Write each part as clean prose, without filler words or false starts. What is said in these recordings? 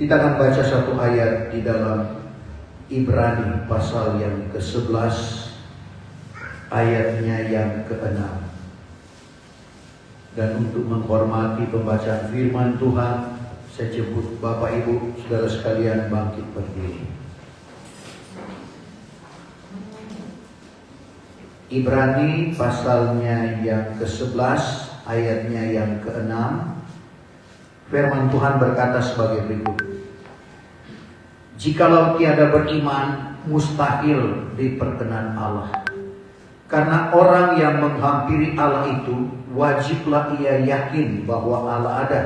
Kita akan baca satu ayat di dalam Ibrani pasal yang ke-11 ayatnya yang ke-6. Dan untuk menghormati pembacaan firman Tuhan, saya jemput Bapak Ibu saudara sekalian bangkit berdiri. Ibrani pasalnya yang ke-11 ayatnya yang ke-6. Firman Tuhan berkata sebagai berikut. Jikalau tiada beriman, mustahil diperkenan Allah. Karena orang yang menghampiri Allah itu, wajiblah ia yakin bahwa Allah ada.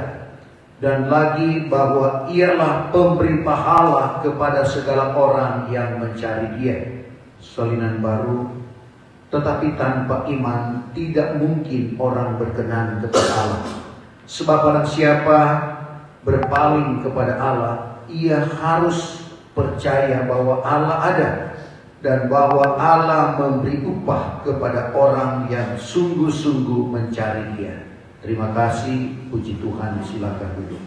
Dan lagi bahwa ialah pemberi pahala kepada segala orang yang mencari Dia. Salinan baru. Tetapi tanpa iman tidak mungkin orang berkenan kepada Allah. Sebab barang siapa berpaling kepada Allah, ia harus percaya bahwa Allah ada dan bahwa Allah memberi upah kepada orang yang sungguh-sungguh mencari Dia. Terima kasih, puji Tuhan, silakan duduk.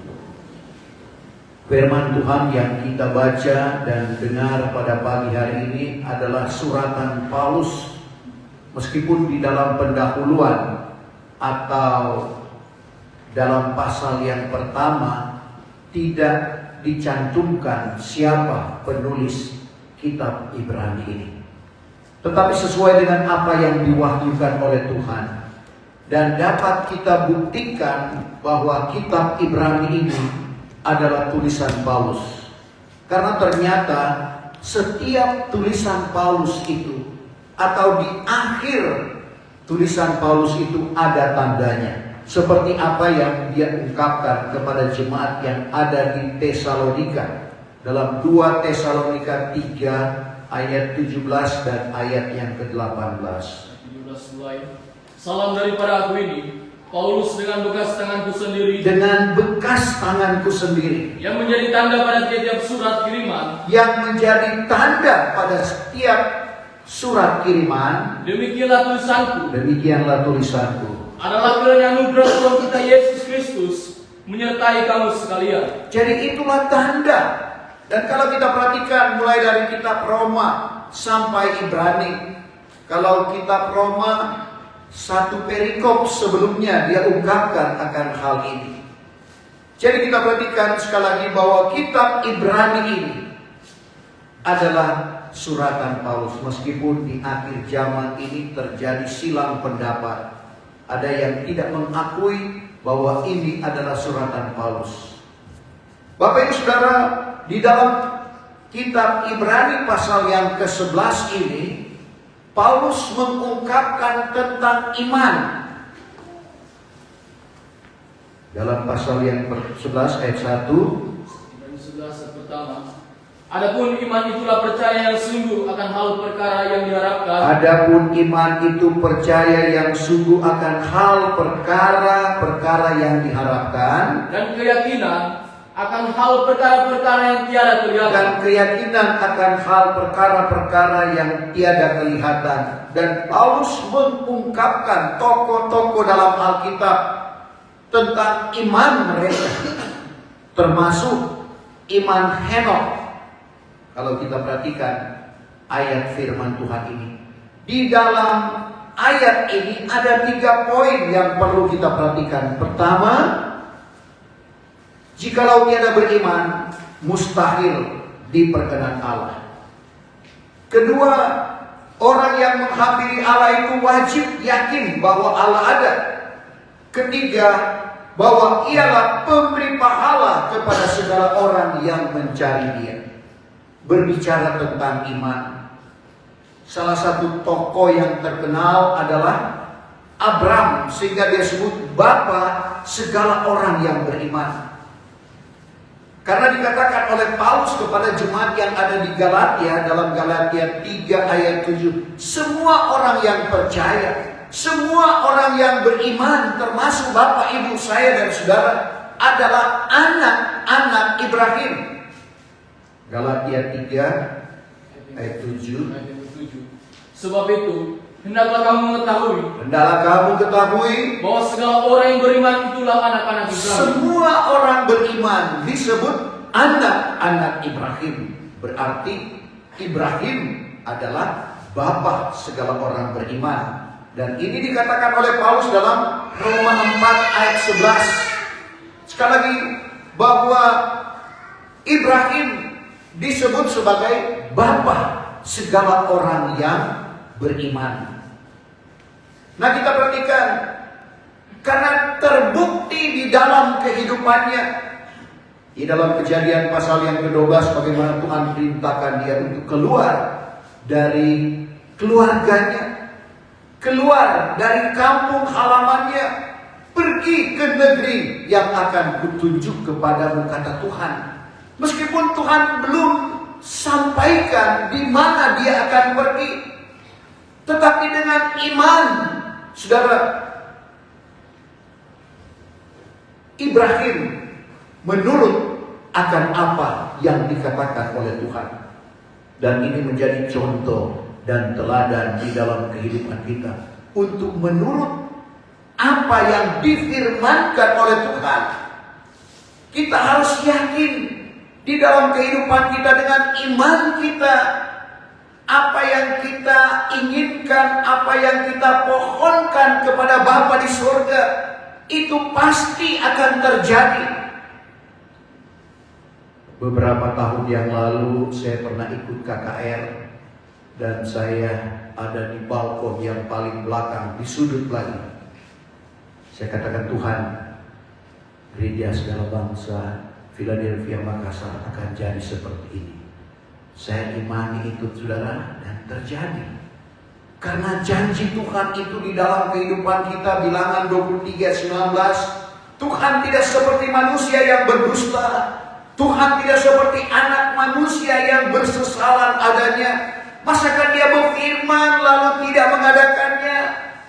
Firman Tuhan yang kita baca dan dengar pada pagi hari ini adalah suratan Paulus. Meskipun di dalam pendahuluan atau dalam pasal yang pertama tidak dicantumkan siapa penulis kitab Ibrani ini. Tetapi sesuai dengan apa yang diwahyukan oleh Tuhan. Dan dapat kita buktikan bahwa kitab Ibrani ini adalah tulisan Paulus. Karena ternyata setiap tulisan Paulus itu atau di akhir tulisan Paulus itu ada tandanya. Seperti apa yang dia ungkapkan kepada jemaat yang ada di Tesalonika. Dalam 2 Tesalonika 3 ayat 17 dan ayat yang ke-18. 17 mulai. Salam daripada aku ini, Paulus dengan bekas tanganku sendiri. Dengan bekas tanganku sendiri. Yang menjadi tanda pada tiap-tiap surat kiriman. Yang menjadi tanda pada setiap surat kiriman. Demikianlah tulisanku. Demikianlah tulisanku. Adalah kiranya anugerah Tuhan kita Yesus Kristus menyertai kamu sekalian. Jadi itulah tanda. Dan kalau kita perhatikan mulai dari kitab Roma sampai Ibrani. Kalau kitab Roma satu perikop sebelumnya dia ungkapkan akan hal ini. Jadi kita perhatikan sekali lagi bahwa kitab Ibrani ini adalah suratan Paulus. Meskipun di akhir zaman ini terjadi silang pendapat. Ada yang tidak mengakui bahwa ini adalah suratan Paulus. Bapak Ibu Saudara, di dalam kitab Ibrani pasal yang ke-11 ini, Paulus mengungkapkan tentang iman. Dalam pasal yang ke-11 ayat 1. Ibrani 11 ayat pertama. Adapun iman itulah percaya yang sungguh akan hal perkara yang diharapkan. Adapun iman itu percaya yang sungguh akan hal perkara yang diharapkan. Dan keyakinan akan hal perkara-perkara yang tiada kelihatan. Dan keyakinan akan hal perkara-perkara yang tiada kelihatan. Dan Paulus mengungkapkan tokoh-tokoh dalam Alkitab tentang iman mereka. Termasuk iman Henokh. Kalau kita perhatikan ayat firman Tuhan ini. Di dalam ayat ini ada 3 poin yang perlu kita perhatikan. Pertama, jikalau tiada beriman, mustahil diperkenan Allah. Kedua, orang yang menghampiri Allah itu wajib yakin bahwa Allah ada. Ketiga, bahwa ialah pemberi pahala kepada segala orang yang mencari Dia. Berbicara tentang iman, salah satu tokoh yang terkenal adalah Abraham, sehingga dia sebut bapa segala orang yang beriman. Karena dikatakan oleh Paulus kepada jemaat yang ada di Galatia, dalam Galatia 3 ayat 7, semua orang yang percaya, semua orang yang beriman, termasuk bapak ibu saya dan saudara, adalah anak-anak Ibrahim. Galatia 3 ayat 7. Sebab itu, hendaklah kamu ketahui bahwa segala orang yang beriman itulah anak-anak Ibrahim. Semua orang beriman disebut anak-anak Ibrahim. Berarti Ibrahim adalah bapa segala orang beriman. Dan ini dikatakan oleh Paulus dalam Roma 4 ayat 11. Sekali lagi, bahwa Ibrahim disebut sebagai bapa segala orang yang beriman. Nah, kita perhatikan, karena terbukti di dalam kehidupannya, di dalam Kejadian pasal yang ke-12, bagaimana Tuhan perintahkan dia untuk keluar dari keluarganya, keluar dari kampung halamannya, pergi ke negeri yang akan kutunjuk kepadamu, kata Tuhan. Meskipun Tuhan belum sampaikan di mana dia akan pergi, tetapi dengan iman, saudara, Ibrahim menurut akan apa yang dikatakan oleh Tuhan. Dan ini menjadi contoh dan teladan di dalam kehidupan kita untuk menurut apa yang difirmankan oleh Tuhan. Kita harus yakin di dalam kehidupan kita, dengan iman kita, apa yang kita inginkan, apa yang kita pohonkan kepada Bapa di surga, itu pasti akan terjadi. Beberapa tahun yang lalu saya pernah ikut KKR, dan saya ada di balkon yang paling belakang, di sudut lagi. Saya katakan, Tuhan, gereja segala bangsa Philadelphia Makassar akan jadi seperti ini. Saya imani itu, saudara, dan terjadi. Karena janji Tuhan itu di dalam kehidupan kita, Bilangan 23:19, Tuhan tidak seperti manusia yang berdusta. Tuhan tidak seperti anak manusia yang bersesalan adanya. Masakan dia berfirman lalu tidak mengadakannya?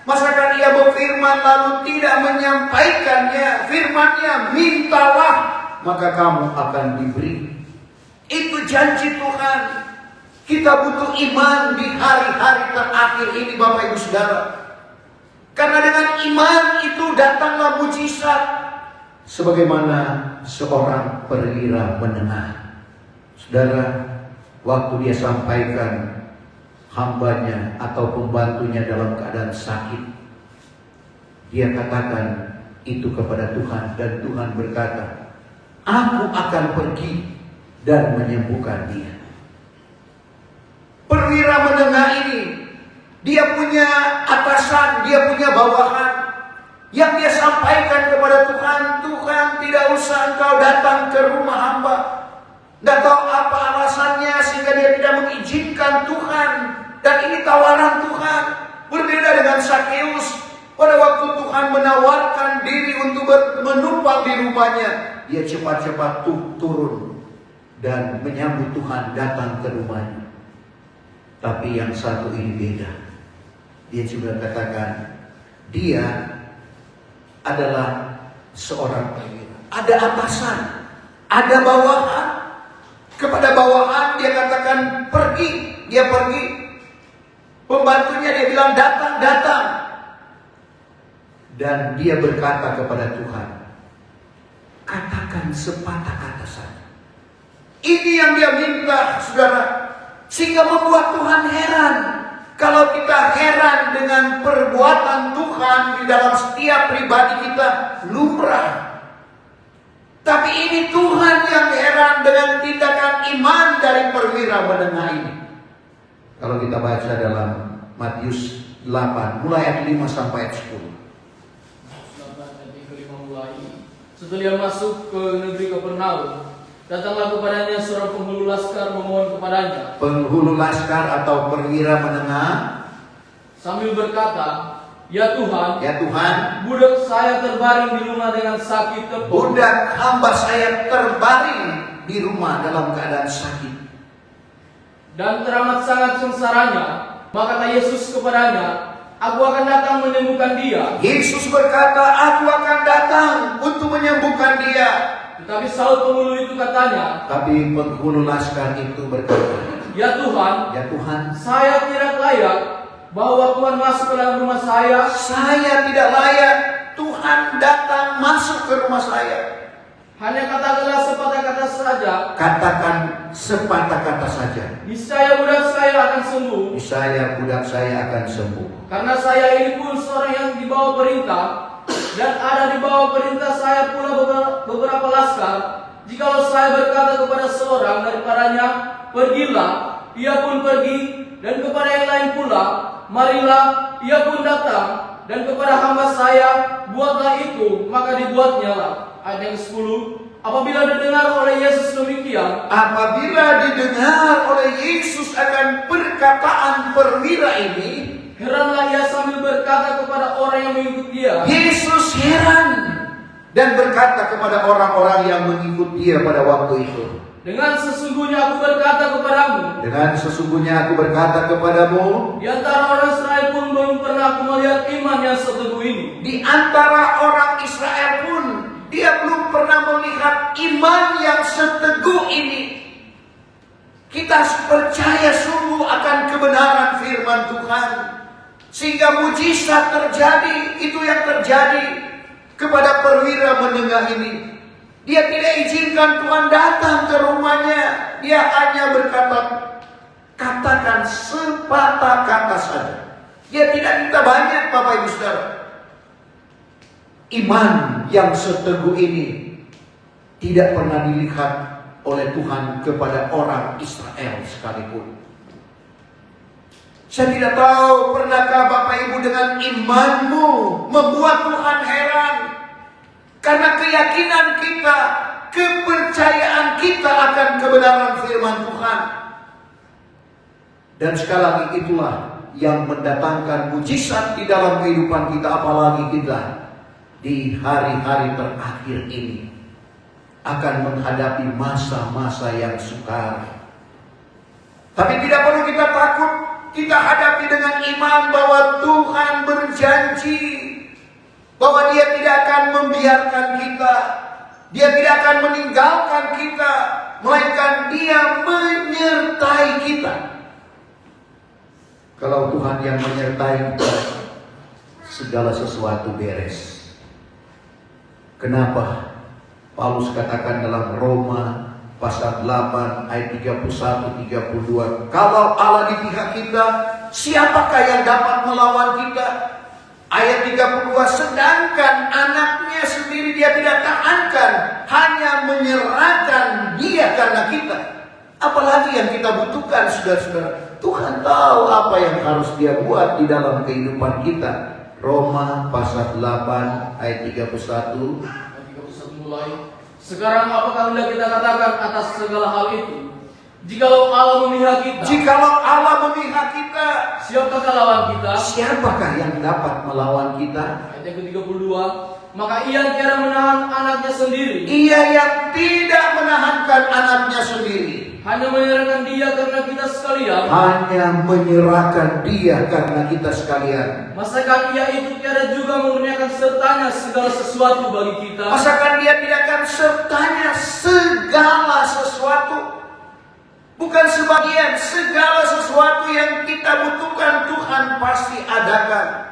Masakan dia berfirman lalu tidak menyampaikannya? Firman-Nya, mintalah maka kamu akan diberi. Itu janji Tuhan. Kita butuh iman di hari-hari terakhir ini, Bapak Ibu Saudara. Karena dengan iman itu datanglah mujizat. Sebagaimana seorang perwira menengah, saudara, waktu dia sampaikan hambanya atau pembantunya dalam keadaan sakit, dia katakan itu kepada Tuhan, dan Tuhan berkata, aku akan pergi dan menyembuhkan dia. Perwira menengah ini, dia punya atasan, dia punya bawahan, yang dia sampaikan kepada Tuhan, Tuhan, tidak usah engkau datang ke rumah hamba. Tidak tahu apa alasannya sehingga dia tidak mengizinkan Tuhan. Dan ini tawaran Tuhan. Berbeda dengan Sakeus. Pada waktu Tuhan menawarkan diri untuk menumpang di rumahnya, dia cepat-cepat turun dan menyambut Tuhan datang ke rumahnya. Tapi yang satu ini beda. Dia juga katakan, dia adalah seorang perwira. Ada atasan, ada bawahan. Kepada bawahan dia katakan pergi, dia pergi. Pembantunya dia bilang datang, datang. Dan dia berkata kepada Tuhan, katakan sepatah kata saja. Ini yang dia minta, saudara. Sehingga membuat Tuhan heran. Kalau kita heran dengan perbuatan Tuhan di dalam setiap pribadi kita, lumrah. Tapi ini Tuhan yang heran dengan tindakan iman dari perwira menengah ini. Kalau kita baca dalam Matius 8, mulai ayat 5 sampai ayat 10. Setelah masuk ke negeri Kapernaum, datanglah kepadanya seorang penghulu laskar memohon kepadanya. Penghulu laskar atau perwira menengah sambil berkata, ya Tuhan, budak saya terbaring di rumah dengan sakit tepuk. Budak hamba saya terbaring di rumah dalam keadaan sakit. Dan teramat sangat sengsaranya. Maka kata Yesus kepadanya, aku akan datang menyembuhkan dia. Yesus berkata, aku akan datang untuk menyembuhkan dia. Tetapi Saul penghulu itu katanya, tapi penghulu laskar itu berkata, ya Tuhan, saya tidak layak bahwa Tuhan masuk ke dalam rumah saya. Saya tidak layak Tuhan datang masuk ke rumah saya. Hanya katakanlah sepatah kata saja. Katakan sepatah kata saja. Niscaya budak saya akan sembuh. Niscaya budak saya akan sembuh. Karena saya ini pun seorang yang di bawah perintah, dan ada di bawah perintah saya pula beberapa laskar. Jikalau saya berkata kepada seorang daripadanya, pergilah, ia pun pergi, dan kepada yang lain pula, marilah, ia pun datang, dan kepada hamba saya, buatlah itu, maka dibuatnya lah. Ayat yang 10. Apabila didengar oleh Yesus demikian, apabila didengar oleh Yesus akan perkataan perwira ini, heranlah ia sambil berkata kepada orang yang mengikut dia. Yesus heran dan berkata kepada orang-orang yang mengikut dia pada waktu itu, dengan sesungguhnya aku berkata kepadamu, dengan sesungguhnya aku berkata kepadamu, di antara orang Israel pun belum pernah aku melihat iman yang seteguh ini. di antara orang Israel pun dia belum pernah melihat iman yang seteguh ini. Kita percaya sungguh akan kebenaran firman Tuhan, sehingga mujizat terjadi. Itu yang terjadi kepada perwira menengah ini. Dia tidak izinkan Tuhan datang ke rumahnya. Dia hanya berkata, katakan sepatah kata saja. Dia tidak minta banyak, Bapak Ibu Saudara. Iman yang seteguh ini tidak pernah dilihat oleh Tuhan kepada orang Israel sekalipun. Saya tidak tahu, pernahkah Bapak Ibu dengan imanmu membuat Tuhan heran? Karena keyakinan kita, kepercayaan kita akan kebenaran firman Tuhan. Dan sekali lagi itulah yang mendatangkan mujizat di dalam kehidupan kita, apalagi kita di hari-hari terakhir ini akan menghadapi masa-masa yang sukar. Tapi tidak perlu kita takut. Kita hadapi dengan iman bahwa Tuhan berjanji bahwa Dia tidak akan membiarkan kita, Dia tidak akan meninggalkan kita, melainkan Dia menyertai kita. Kalau Tuhan yang menyertai kita, segala sesuatu beres. Kenapa Paulus katakan dalam Roma pasal 8 ayat 31-32, kalau Allah di pihak kita, siapakah yang dapat melawan kita? Ayat 32, sedangkan anaknya sendiri Dia tidak tahankan, hanya menyerahkan Dia karena kita. Apalagi yang kita butuhkan, saudara-saudara? Tuhan tahu apa yang harus Dia buat di dalam kehidupan kita. Roma pasal 8 ayat 31. Ayat 31 mulai. Sekarang apakah hendak kita katakan atas segala hal itu? Jikalau Allah memihak kita, siapakah lawan kita? Siapakah yang dapat melawan kita? Ayat yang ke-32, maka Ia tiada menahan anaknya sendiri. Ia yang tidak menahankan anaknya sendiri, hanya menyerahkan Dia karena kita sekalian. Masakan Ia itu tiada juga mengerjakan sertanya segala sesuatu bagi kita? Masakan Dia tidak akan sertanya segala sesuatu? Bukan sebagian, segala sesuatu yang kita butuhkan Tuhan pasti adakan.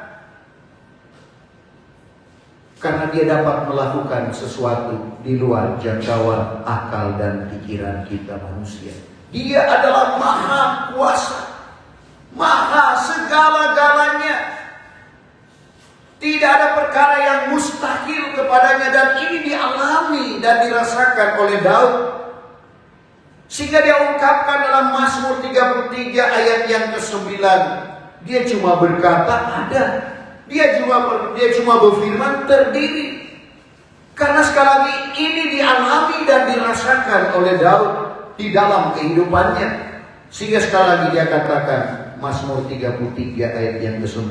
Karena Dia dapat melakukan sesuatu di luar jangkauan akal dan pikiran kita manusia. Dia adalah maha kuasa, maha segala-galanya. Tidak ada perkara yang mustahil kepadanya, dan ini dialami dan dirasakan oleh Daud. Sehingga dia ungkapkan dalam Mazmur 33 ayat yang ke-9. Dia cuma berkata ada. Dia cuma berfirman terdiri. Karena sekali lagi ini dialami dan dirasakan oleh Daud di dalam kehidupannya. Sehingga sekali lagi dia katakan Mazmur 33 ayat yang ke-9.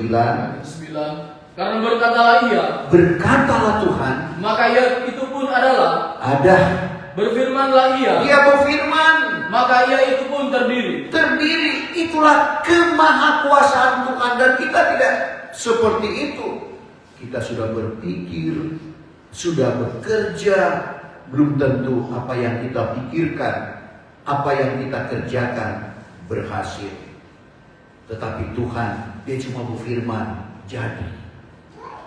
Karena berkatalah Ia, berkatalah Tuhan, maka Ia itu pun adalah. Ada. Berfirmanlah Ia, Dia berfirman, maka Ia itu pun terdiri. Terdiri, itulah kemahakuasaan Tuhan. Dan kita tidak seperti itu. Kita sudah berpikir, sudah bekerja, belum tentu apa yang kita pikirkan, apa yang kita kerjakan berhasil. Tetapi Tuhan, Dia cuma berfirman, jadi.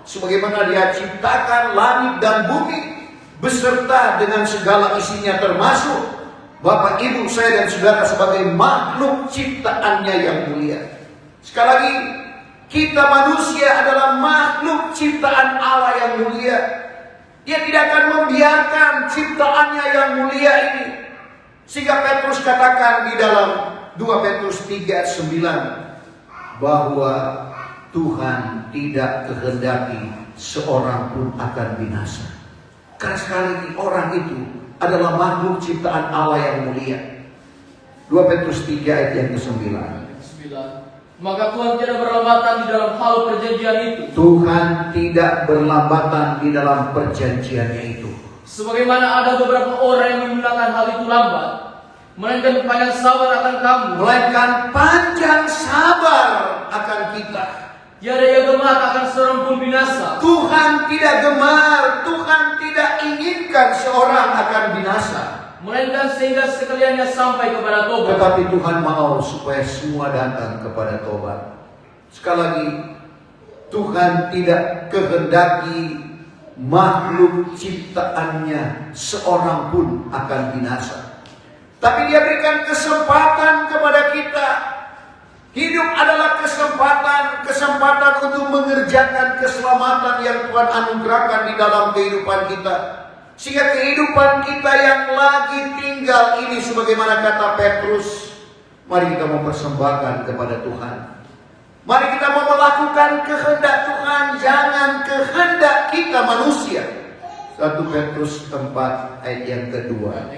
Sebagaimana Dia ciptakan langit dan bumi, beserta dengan segala isinya, termasuk Bapak, Ibu, saya dan saudara sebagai makhluk ciptaannya yang mulia. Sekali lagi, kita manusia adalah makhluk ciptaan Allah yang mulia. Dia tidak akan membiarkan ciptaannya yang mulia ini. Sehingga Petrus katakan di dalam 2 Petrus 3:9 bahwa Tuhan tidak kehendaki seorang pun akan binasa. Karena sekali lagi orang itu adalah makhluk ciptaan Allah yang mulia. 2 Petrus 3 ayat yang ke-9. Maka Tuhan tidak berlambatan di dalam hal perjanjian itu. Tuhan tidak berlambatan di dalam perjanjiannya itu. Sebagaimana ada beberapa orang yang menggunakan hal itu lambat, melainkan panjang sabar akan kamu. Melainkan panjang sabar akan kita. Tiada yang gemar akan seorang pun binasa. Tuhan tidak gemar, Tuhan tidak inginkan seorang akan binasa, melainkan sehingga sekaliannya sampai kepada tobat. tetapi Tuhan mau supaya semua datang kepada tobat. Sekali lagi, Tuhan tidak kehendaki makhluk ciptaannya seorang pun akan binasa, tapi Dia berikan kesempatan kepada kita. Hidup adalah kesempatan untuk mengerjakan keselamatan yang Tuhan anugerahkan di dalam kehidupan kita. Sehingga kehidupan kita yang lagi tinggal ini, sebagaimana kata Petrus, mari kita mempersembahkan kepada Tuhan. Mari kita mau melakukan kehendak Tuhan, jangan kehendak kita manusia. 1 Petrus 4 ayat yang kedua.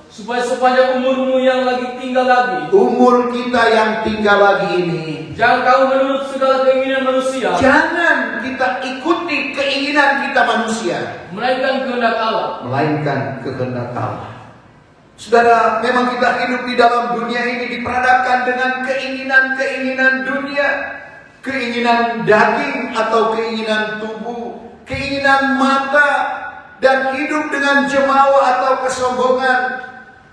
Supaya sepanjang umurmu yang lagi tinggal lagi, umur kita yang tinggal lagi ini, jangan kamu menurut segala keinginan manusia. Jangan kita ikuti keinginan kita manusia, melainkan kehendak Allah. Melainkan kehendak Allah. Saudara, memang kita hidup di dalam dunia ini diperhadapkan dengan keinginan-keinginan dunia, keinginan daging atau keinginan tubuh, keinginan mata, dan hidup dengan jemawa atau kesombongan.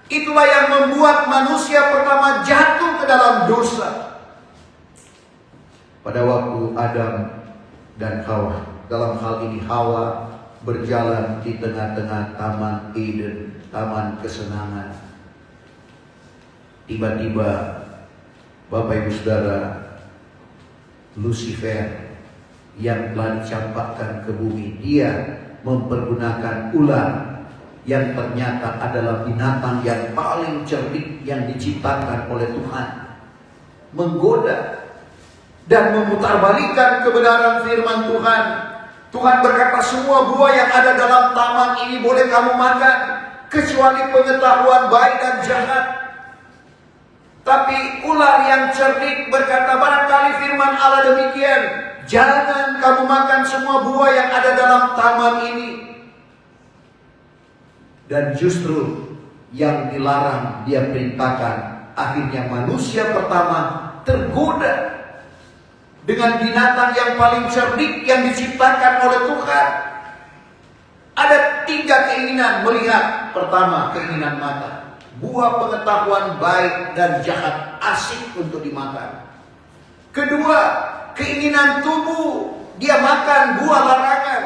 Itulah yang membuat manusia pertama jatuh ke dalam dosa. Pada waktu Adam dan Hawa, dalam hal ini Hawa berjalan di tengah-tengah Taman Eden, taman kesenangan. Tiba-tiba, Bapak Ibu Saudara, Lucifer yang telah dicampakkan ke bumi, dia mempergunakan ular yang ternyata adalah binatang yang paling cerdik yang diciptakan oleh Tuhan, menggoda dan memutarbalikkan kebenaran firman Tuhan. Tuhan berkata, semua buah yang ada dalam taman ini boleh kamu makan, kecuali pengetahuan baik dan jahat. Tapi ular yang cerdik berkata, barangkali firman Allah demikian, jangan kamu makan semua buah yang ada dalam taman ini. Dan justru yang dilarang dia perintahkan. Akhirnya manusia pertama tergoda dengan binatang yang paling cerdik yang diciptakan oleh Tuhan. Ada 3 keinginan melihat. Pertama, keinginan mata. Buah pengetahuan baik dan jahat, asik untuk dimakan. Kedua, keinginan tubuh, dia makan buah larangan.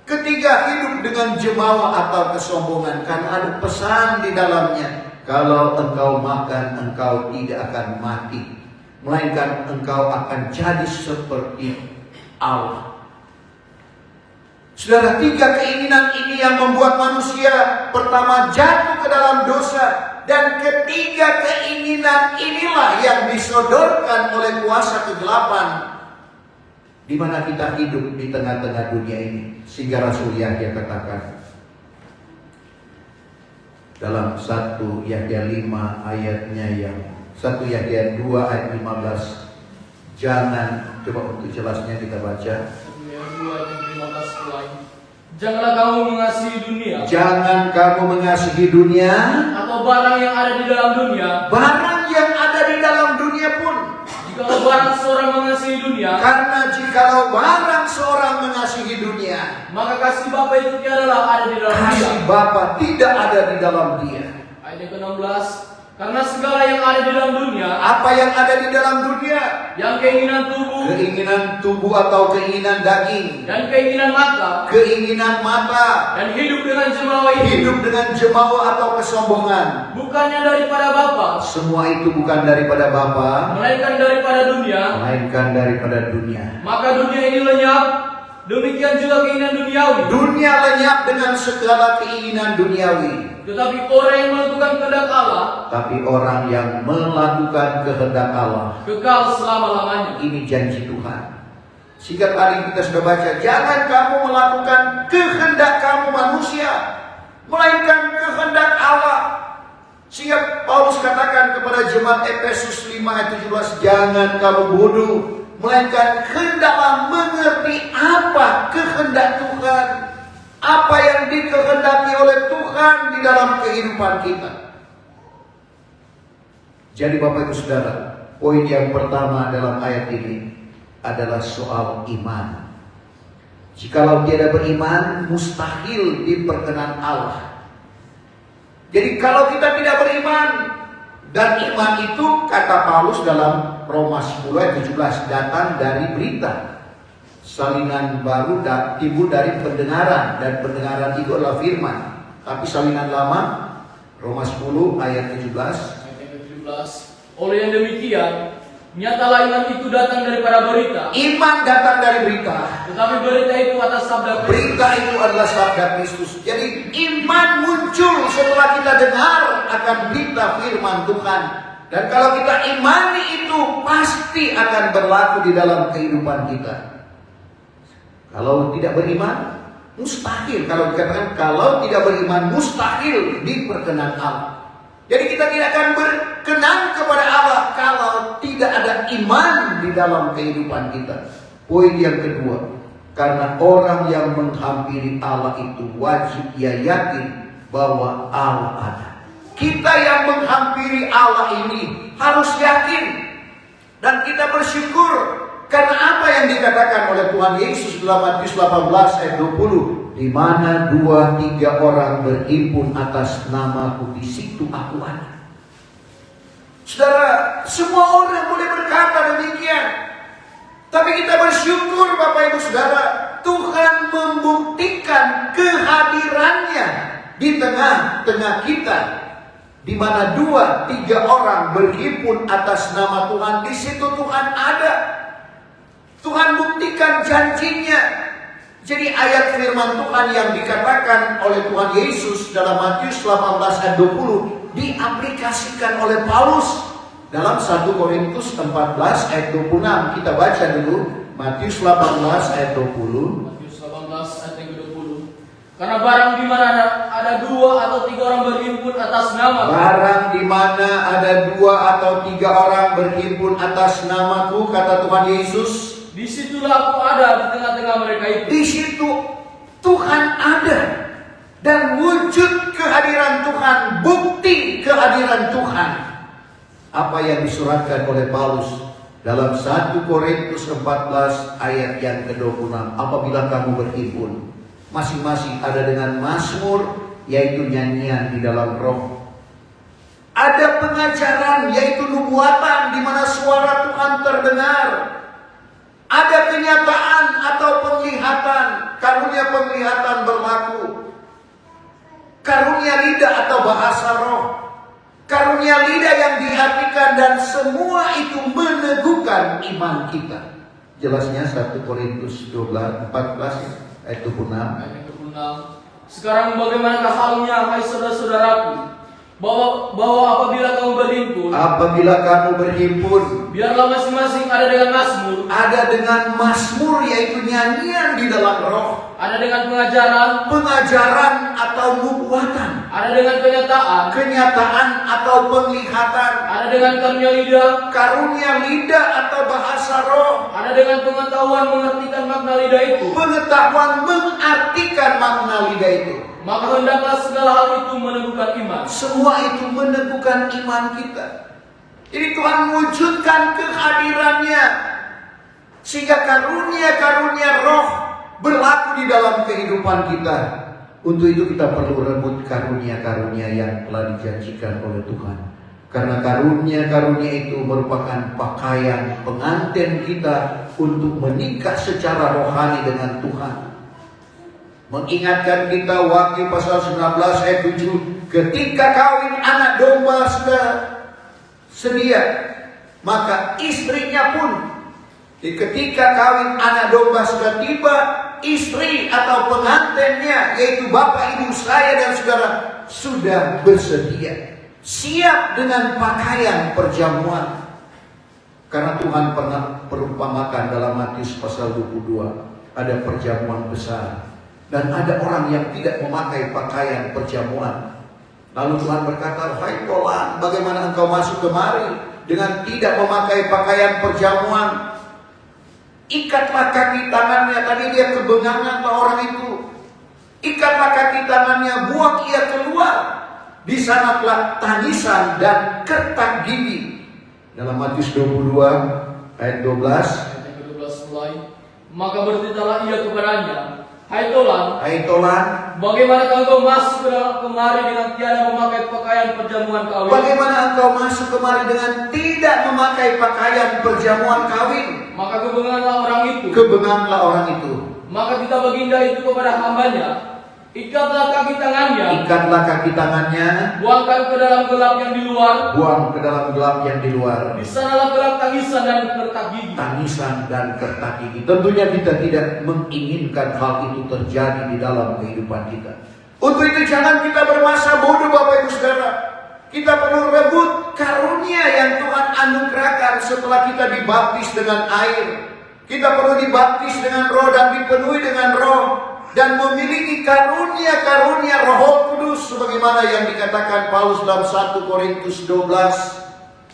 Ketiga, hidup dengan jemawa atau kesombongan, karena ada pesan di dalamnya. Kalau engkau makan, engkau tidak akan mati, melainkan engkau akan jadi seperti Allah. Saudara, 3 keinginan ini yang membuat manusia pertama jatuh ke dalam dosa. Dan ketiga keinginan inilah yang disodorkan oleh kuasa kegelapan, di mana kita hidup di tengah-tengah dunia ini. Sehingga Rasul Yahya katakan dalam 1 Yahya 5 ayatnya yang 1 Yahya 2 ayat 15. Jangan, coba untuk jelasnya kita baca. 1 Yahya 2 ayat 15 mulai. Janganlah kamu mengasihi dunia. Jangan kamu mengasihi dunia atau barang yang ada di dalam dunia. Barang yang ada di dalam dunia pun. Jikalau barang seorang mengasihi dunia, karena jikalau barang seorang mengasihi dunia, maka kasih Bapa itu tiadalah ada di dalam dia. Kasih Bapa tidak ada di dalam dia. Ayat ke-16. Karena segala yang ada di dalam dunia, apa yang ada di dalam dunia, yang keinginan tubuh atau keinginan daging, dan keinginan mata, dan hidup dengan jemawa atau kesombongan, bukannya daripada Bapa, semua itu bukan daripada Bapa, melainkan daripada dunia. Maka dunia ini lenyap, demikian juga keinginan duniawi. Dunia lenyap dengan segala keinginan duniawi. Tetapi orang yang melakukan kehendak Allah kekal selama-lamanya. Ini janji Tuhan. Sehingga tadi kita sudah baca, jangan kamu melakukan kehendak kamu manusia, melainkan kehendak Allah. Sehingga Paulus katakan kepada jemaat Efesus 5 ayat 17, jangan kamu bodoh, melainkan hendaklah mengerti apa kehendak Tuhan, apa yang dikehendaki oleh Tuhan di dalam kehidupan kita. Jadi Bapak Ibu Saudara, poin yang pertama dalam ayat ini adalah soal iman. Jikalau tiada beriman, mustahil diperkenan Allah. Jadi kalau kita tidak beriman, dan iman itu kata Paulus dalam Roma 10 ayat 17 datang dari berita. Salinan baru timbul dari pendengaran, dan pendengaran itu adalah firman. Tapi salinan lama Roma 10 ayat 17. Oleh yang demikian, nyatalah iman itu datang daripada berita. Iman datang dari berita. Tetapi berita itu atas sabda Kristus. Berita itu adalah sabda Kristus. Jadi iman muncul setelah kita dengar akan berita firman Tuhan. Dan kalau kita imani itu pasti akan berlaku di dalam kehidupan kita. Kalau tidak beriman, mustahil. Kalau dikatakan kalau tidak beriman, mustahil diperkenan Allah. Jadi kita tidak akan berkenan kepada Allah kalau tidak ada iman di dalam kehidupan kita. Poin yang kedua, karena orang yang menghampiri Allah itu wajib ia yakin bahwa Allah ada. Kita yang menghampiri Allah ini harus yakin, dan kita bersyukur karena apa yang dikatakan oleh Tuhan Yesus dalam Matius 18 ayat 20. Di mana 2-3 orang berhimpun atas namaku, di situ aku ada. Saudara, semua orang boleh berkata demikian. Tapi kita bersyukur Bapak Ibu Saudara, Tuhan membuktikan kehadirannya di tengah-tengah kita. Di mana 2-3 orang berhimpun atas nama Tuhan, di situ Tuhan ada. Tuhan buktikan janjinya. Jadi ayat firman Tuhan yang dikatakan oleh Tuhan Yesus dalam Matius 18 ayat 20 diaplikasikan oleh Paulus dalam 1 Korintus 14 ayat 26. Kita baca dulu Matius 18 ayat 20. Matius 18 ayat 20. Karena barang di mana ada 2 atau 3 orang berhimpun atas namaku. Barang di mana ada 2 atau 3 orang berhimpun atas namaku, kata Tuhan Yesus, disitulah aku ada di tengah-tengah mereka itu. Di situ Tuhan ada, dan wujud kehadiran Tuhan, bukti kehadiran Tuhan. Apa yang disuratkan oleh Paulus dalam 1 Korintus 14 ayat yang ke-26. Apabila kamu berhimpun, masing-masing ada dengan mazmur, yaitu nyanyian di dalam roh. Ada pengajaran, yaitu nubuatan, di mana suara Tuhan terdengar. Ada kenyataan atau penglihatan, karunia penglihatan berlaku. Karunia lidah atau bahasa roh. Karunia lidah yang diartikan, dan semua itu meneguhkan iman kita. Jelasnya 1 Korintus 14 ayat 26. Sekarang bagaimanakah halnya, hai saudara-saudaraku? Bahwa apabila kamu berhimpun, biarlah masing-masing ada dengan mazmur. Ada dengan mazmur, yaitu nyanyian di dalam roh. Ada dengan pengajaran atau nubuatan. Ada dengan kenyataan atau penglihatan. Ada dengan karunia lidah atau bahasa roh. Ada dengan pengetahuan mengartikan makna lidah itu. Maka hendaklah segala hal itu meneguhkan iman. Semua itu meneguhkan iman kita. Jadi Tuhan wujudkan kehadirannya, sehingga karunia-karunia roh berlaku di dalam kehidupan kita. Untuk itu kita perlu rebut karunia-karunia yang telah dijanjikan oleh Tuhan. Karena karunia-karunia itu merupakan pakaian pengantin kita untuk menikah secara rohani dengan Tuhan. Mengingatkan kita Wahyu pasal 19 ayat 7, ketika kawin anak domba sudah sedia, maka istrinya pun ketika kawin anak domba sudah tiba, istri atau pengantinnya, yaitu bapak ibu saya dan saudara, sudah bersedia, siap dengan pakaian perjamuan. Karena Tuhan pernah perumpamakan dalam Matius pasal 22, ada perjamuan besar dan ada orang yang tidak memakai pakaian perjamuan. Lalu Tuhan berkata, "Hai Tolan, bagaimana engkau masuk kemari dengan tidak memakai pakaian perjamuan? Ikatlah kaki tangannya." Tadi dia kebengangan orang itu. Ikatlah kaki tangannya, buang ia keluar. Di sanalah tangisan dan kertak gigi. Dalam Matius 22 ayat 12. Ayat yang ke-12 mulai. Maka berkatalah ia kepadanya, Hai Tolan, bagaimana engkau masuk kemari dengan tiada memakai pakaian perjamuan kawin? Bagaimana engkau masuk kemari dengan tidak memakai pakaian perjamuan kawin? Maka kebenganganlah orang itu. Maka kita baginda itu kepada hambanya, ikatlah kaki tangannya, buangkan ke dalam gelap yang di luar. Di sanalah gelap tangisan dan kertak gigi. Tentunya kita tidak menginginkan hal itu terjadi di dalam kehidupan kita. Untuk itu jangan kita bermasa bodoh Bapak Ibu Saudara. Kita perlu rebut karunia yang Tuhan anugerahkan setelah kita dibaptis dengan air. Kita perlu dibaptis dengan roh dan dipenuhi dengan roh. Dan memiliki karunia-karunia Roh Kudus sebagaimana yang dikatakan Paulus dalam 1 Korintus 12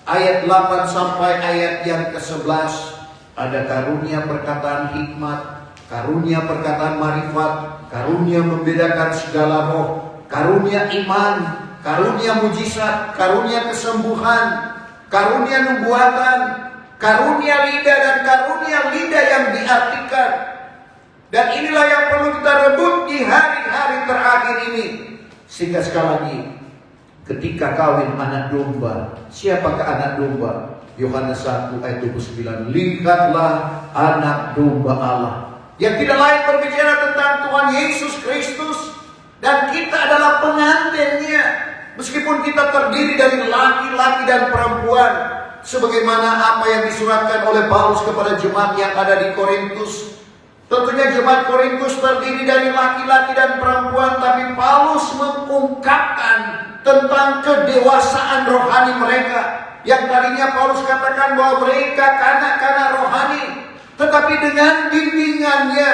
ayat 8 sampai ayat yang ke-11. Ada karunia perkataan hikmat, karunia perkataan marifat, karunia membedakan segala roh, karunia iman, karunia mujizat, karunia kesembuhan, karunia nubuatan, karunia lidah dan karunia lidah yang diartikan. Dan inilah yang perlu kita rebut di hari-hari terakhir ini. Sehingga sekali lagi, ketika kawin anak domba, siapakah anak domba? Yohanes 1 ayat 29, lihatlah anak domba Allah, yang tidak lain berbicara tentang Tuhan Yesus Kristus. Dan kita adalah pengantinnya. Meskipun kita terdiri dari laki-laki dan perempuan, sebagaimana apa yang disuratkan oleh Paulus kepada jemaat yang ada di Korintus. Tentunya jemaat Korintus terdiri dari laki-laki dan perempuan, tapi Paulus mengungkapkan tentang kedewasaan rohani mereka. Yang tadinya Paulus katakan bahwa mereka kanak-kanak rohani, tetapi dengan bimbingannya,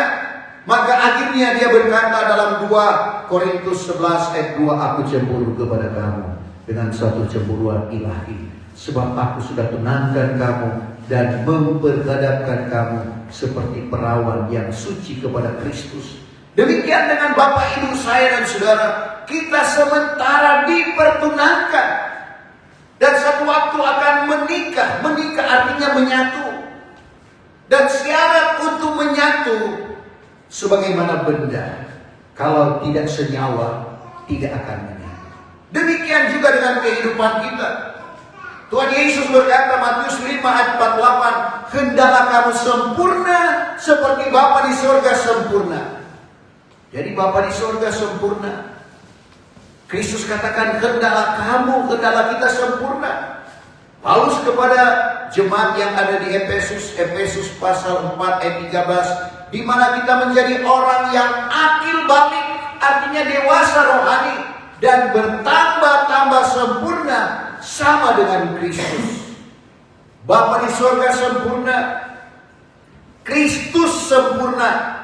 maka akhirnya dia berkata dalam 2 Korintus 11 ayat 2, aku cemburu kepada kamu dengan suatu cemburuan ilahi, sebab aku sudah tenangkan kamu dan memperhadapkan kamu seperti perawan yang suci kepada Kristus. Demikian dengan Bapak Ibu saya dan saudara, kita sementara dipertunangkan dan satu waktu akan menikah. Menikah artinya menyatu. Dan syarat untuk menyatu sebagaimana benda, kalau tidak senyawa tidak akan menyatu. Demikian juga dengan kehidupan kita. Tuhan Yesus berkata Matius 5 ayat 48, hendaklah kamu sempurna seperti Bapa di surga sempurna. Jadi Bapa di surga sempurna. Kristus katakan hendaklah kita sempurna. Paulus kepada jemaat yang ada di Efesus pasal 4 ayat 13, di mana kita menjadi orang yang akil balik, artinya dewasa rohani, dan bertambah-tambah sempurna sama dengan Kristus. Bapa di surga sempurna, Kristus sempurna.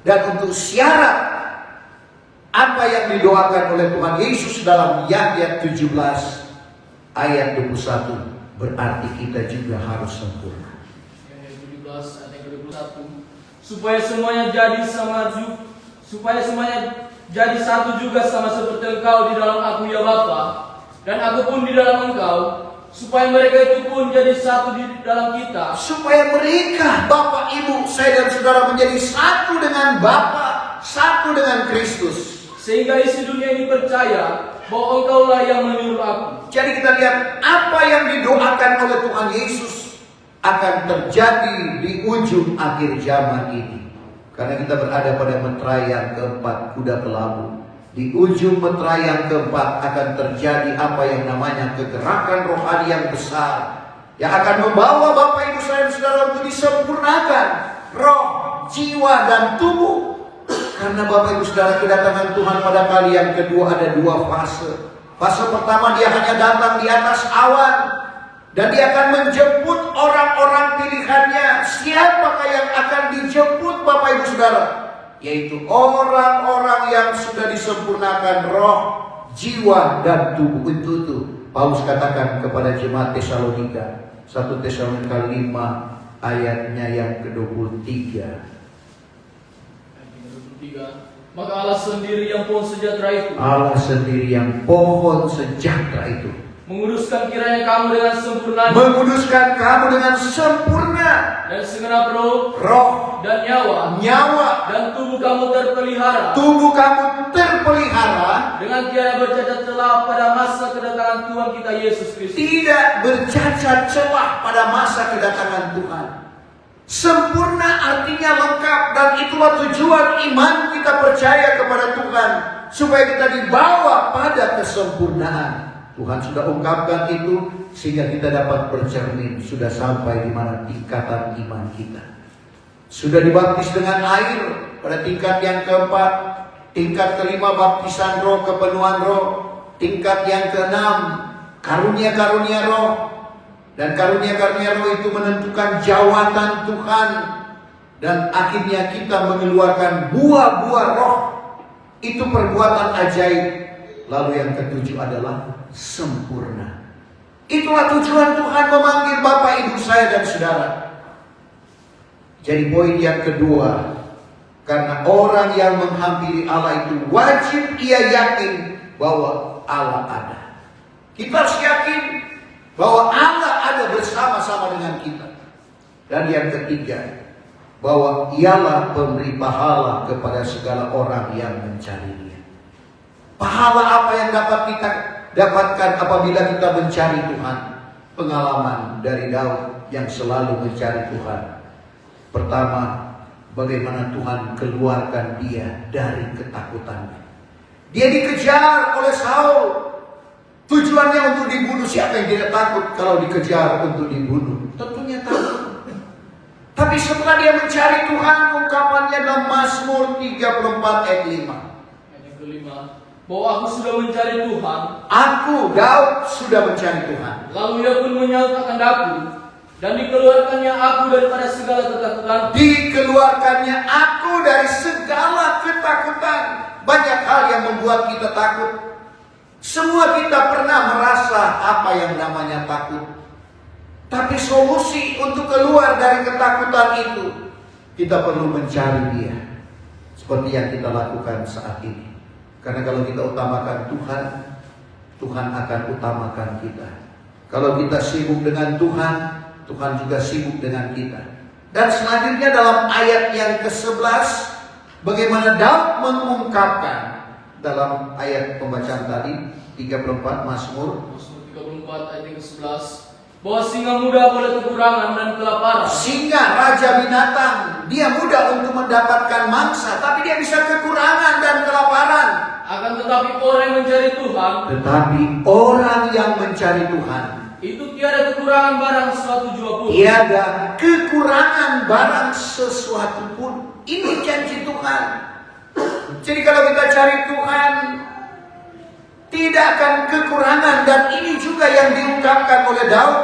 Dan untuk syarat apa yang didoakan oleh Tuhan Yesus dalam Yahya 17 ayat 21, berarti kita juga harus sempurna. Ayat 17 ayat 21, supaya semuanya jadi satu juga sama seperti engkau di dalam aku ya Bapa, dan aku pun di dalam engkau, supaya mereka itu pun jadi satu di dalam kita. Supaya mereka, Bapak, Ibu, saya dan saudara menjadi satu dengan Bapa, satu dengan Kristus. Sehingga isi dunia ini percaya bahwa engkaulah yang menyuruh aku. Jadi kita lihat apa yang didoakan oleh Tuhan Yesus akan terjadi di ujung akhir zaman ini. Karena kita berada pada meterai yang keempat, kuda kelabu. Di ujung meterai yang keempat akan terjadi apa yang namanya kegerakan rohani yang besar, yang akan membawa Bapak Ibu saya dan saudara untuk disempurnakan roh, jiwa, dan tubuh. Karena Bapak Ibu saudara, kedatangan Tuhan pada kali yang kedua ada dua fase. Fase pertama dia hanya datang di atas awan, dan dia akan menjemput orang-orang pilihannya. Siapakah yang akan dijemput Bapak Ibu saudara? Yaitu orang-orang yang sudah disempurnakan roh, jiwa, dan tubuh. Itu Paulus katakan kepada jemaat Tesalonika, 1 Tesalonika 5 ayatnya yang ke-23. Maka Allah sendiri yang pohon sejahtera itu, Allah sendiri yang pohon sejahtera itu, menguduskan kiranya kamu dengan sempurna, menguduskan kamu dengan sempurna, dan segenap roh, dan nyawa, dan tubuh kamu terpelihara, dengan tiada bercacat celah pada masa kedatangan Tuhan kita Yesus Kristus. Tidak bercacat celah pada masa kedatangan Tuhan. Sempurna artinya lengkap, dan itulah tujuan iman kita percaya kepada Tuhan, supaya kita dibawa pada kesempurnaan. Tuhan sudah ungkapkan itu sehingga kita dapat bercermin sudah sampai di mana tingkatan iman kita. Sudah dibaptis dengan air pada tingkat yang keempat, tingkat kelima baptisan roh, kepenuhan roh, tingkat yang keenam karunia-karunia roh. Dan karunia-karunia roh itu menentukan jawatan Tuhan, dan akhirnya kita mengeluarkan buah-buah roh. Itu perbuatan ajaib. Lalu yang ketujuh adalah sempurna. Itulah tujuan Tuhan memanggil Bapak Ibu saya dan saudara. Jadi poin yang kedua, karena orang yang menghampiri Allah itu wajib ia yakin bahwa Allah ada. Kita harus yakin bahwa Allah ada bersama-sama dengan kita. Dan yang ketiga, bahwa ialah pemberi pahala kepada segala orang yang mencari Dia. Pahala apa yang dapat kita dapatkan apabila kita mencari Tuhan? Pengalaman dari Daud yang selalu mencari Tuhan. Pertama, bagaimana Tuhan keluarkan dia dari ketakutannya. Dia dikejar oleh Saul. Tujuannya untuk dibunuh. Siapa yang tidak takut kalau dikejar untuk dibunuh? Tentunya takut. Tapi setelah dia mencari Tuhan, ungkapannya dalam Mazmur 34 ayat 5. Ayat kelima, bahwa aku sudah mencari Tuhan. Aku, Daud, sudah mencari Tuhan. Lalu ia pun menyaut akan aku, dan dikeluarkannya aku daripada segala ketakutan. Dikeluarkannya aku dari segala ketakutan. Banyak hal yang membuat kita takut. Semua kita pernah merasa apa yang namanya takut. Tapi solusi untuk keluar dari ketakutan itu, kita perlu mencari Dia. Seperti yang kita lakukan saat ini. Karena kalau kita utamakan Tuhan, Tuhan akan utamakan kita. Kalau kita sibuk dengan Tuhan, Tuhan juga sibuk dengan kita. Dan selanjutnya dalam ayat yang ke-11, bagaimana Daud mengungkapkan dalam ayat pembacaan tadi 34 Mazmur 34 ayat ke-11, bahwa singa muda boleh kekurangan dan kelaparan. Singa, raja binatang, dia mudah untuk mendapatkan mangsa, tapi dia bisa kekurangan dan kelaparan. Akan tetapi orang yang mencari Tuhan, itu tiada kekurangan barang sesuatu jua pun. Tiada kekurangan barang sesuatu pun. Ini janji Tuhan. Jadi kalau kita cari Tuhan, tidak akan kekurangan. Dan ini juga yang diungkapkan oleh Daud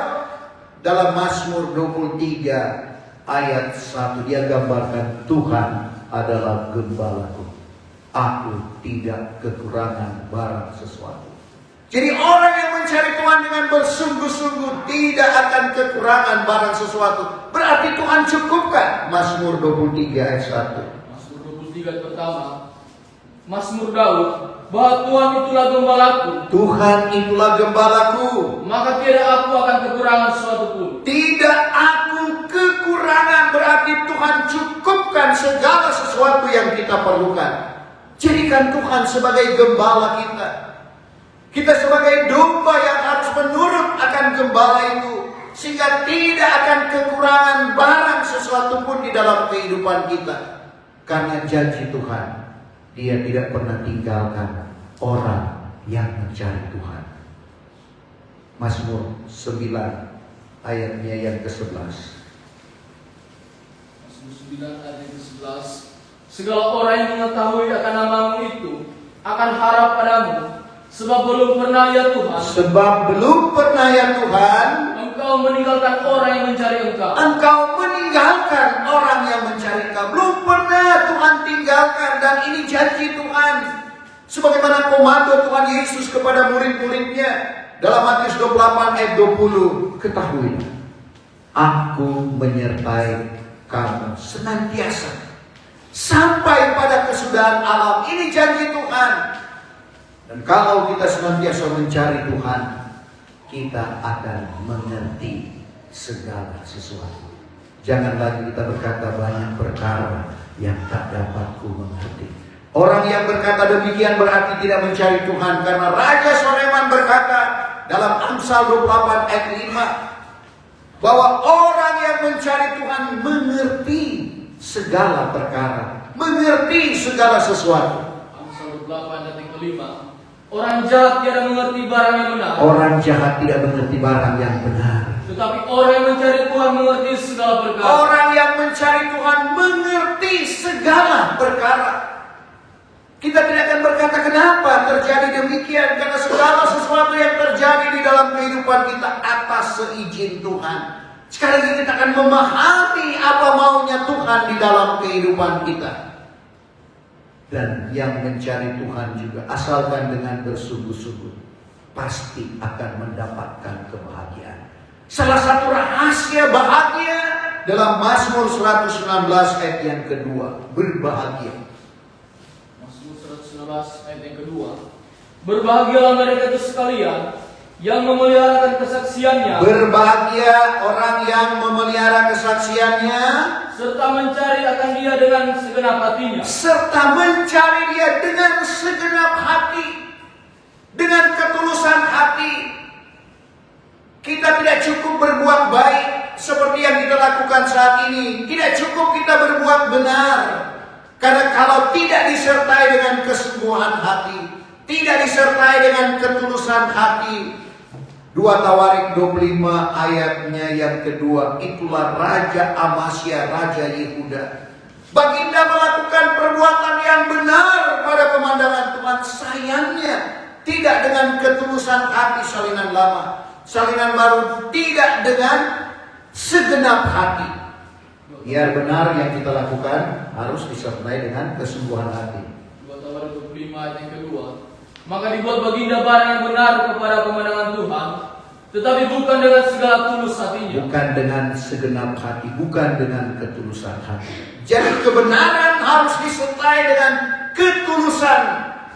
dalam Mazmur 23 ayat 1. Dia gambarkan Tuhan adalah gembalaku, aku tidak kekurangan barang sesuatu. Jadi orang yang mencari Tuhan dengan bersungguh-sungguh tidak akan kekurangan barang sesuatu. Berarti Tuhan cukupkan. Mazmur 23 ayat 1. Mazmur 23 ayat pertama, Mazmur Daud, bahwa Tuhan itulah gembalaku. Tuhan itulah gembalaku, maka tidak aku akan kekurangan sesuatu pun. Tidak aku kekurangan, berarti Tuhan cukupkan segala sesuatu yang kita perlukan. Jadikan Tuhan sebagai gembala kita. Kita sebagai domba yang harus menurut akan gembala itu, sehingga tidak akan kekurangan barang sesuatu pun di dalam kehidupan kita. Karena janji Tuhan, Dia tidak pernah tinggalkan orang yang mencari Tuhan. Mazmur 9 ayatnya yang ke-11. Mazmur 9 ayat yang ke-11. Segala orang yang mengetahui akan namamu itu akan harap padamu, sebab belum pernah ya Tuhan. Sebab belum pernah ya Tuhan, Engkau meninggalkan orang yang mencari Engkau. Engkau meninggalkan orang yang mencari Engkau. Belum pernah Tuhan tinggalkan, dan ini janji Tuhan. Sebagaimana komando Tuhan Yesus kepada murid-muridnya dalam Matius 28 ayat 20, ketahui, Aku menyertai kamu senantiasa sampai pada kesudahan alam. Ini janji Tuhan. Dan kalau kita senantiasa mencari Tuhan, kita akan mengerti segala sesuatu. Jangan lagi kita berkata banyak perkara yang tak dapat ku mengerti. Orang yang berkata demikian berarti tidak mencari Tuhan. Karena Raja Soleman berkata dalam Amsal 28 ayat 5, bahwa orang yang mencari Tuhan mengerti segala perkara, mengerti segala sesuatu. Amsal 28 ayat yang ke-5. Orang jahat tidak mengerti barang yang benar. Orang jahat tidak mengerti barang yang benar. Tetapi orang yang mencari Tuhan mengerti segala perkara. Orang yang mencari Tuhan mengerti segala perkara. Kita tidak akan berkata kenapa terjadi demikian, karena segala sesuatu yang terjadi di dalam kehidupan kita atas seizin Tuhan. Sekali lagi kita akan memahami apa maunya Tuhan di dalam kehidupan kita. Dan yang mencari Tuhan juga, asalkan dengan bersungguh-sungguh, pasti akan mendapatkan kebahagiaan. Salah satu rahasia bahagia dalam Mazmur 119 ayat yang kedua, berbahagia. Mazmur 119 ayat yang kedua. Berbahagialah mereka itu sekalian yang memeliharakan kesaksiannya. Berbahagia orang yang memelihara kesaksiannya, serta mencari akan Dia dengan segenap hatinya. Serta mencari Dia dengan segenap hati, dengan ketulusan hati. Kita tidak cukup berbuat baik seperti yang kita lakukan saat ini. Tidak cukup kita berbuat benar. Karena kalau tidak disertai dengan kesungguhan hati, tidak disertai dengan ketulusan hati. 2 Tawarik 25 ayatnya yang kedua, itulah Raja Amasya, Raja Yehuda. Baginda melakukan perbuatan yang benar pada pemandangan Tuhan. Sayangnya tidak dengan ketulusan hati salinan lama. Salinan baru tidak dengan segenap hati. Biar benar yang kita lakukan harus disertai dengan kesungguhan hati. 2 Tawarik 25 ayat yang kedua. Maka dibuat baginda barang yang benar kepada pemandangan Tuhan, tetapi bukan dengan segala tulus hatinya. Bukan dengan segenap hati, bukan dengan ketulusan hati. Jadi kebenaran harus disertai dengan ketulusan,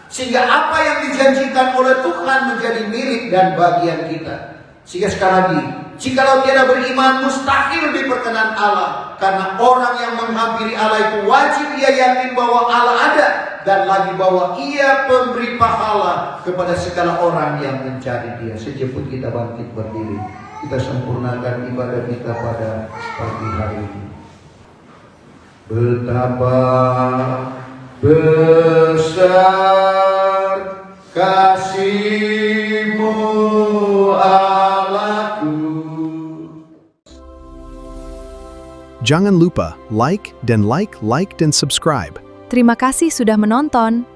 sehingga apa yang dijanjikan oleh Tuhan menjadi milik dan bagian kita. Sehingga sekali lagi, jikalau tiada beriman, mustahil diperkenan Allah. Karena orang yang menghampiri Allah itu wajib ia yakin bahwa Allah ada, dan lagi bahwa Ia pemberi pahala kepada segala orang yang mencari Dia. Sejemput kita bangkit berdiri, kita sempurnakan ibadah kita pada pagi hari ini. Betapa besar kasih-Mu Allahku. Jangan lupa like, dan subscribe. Terima kasih sudah menonton.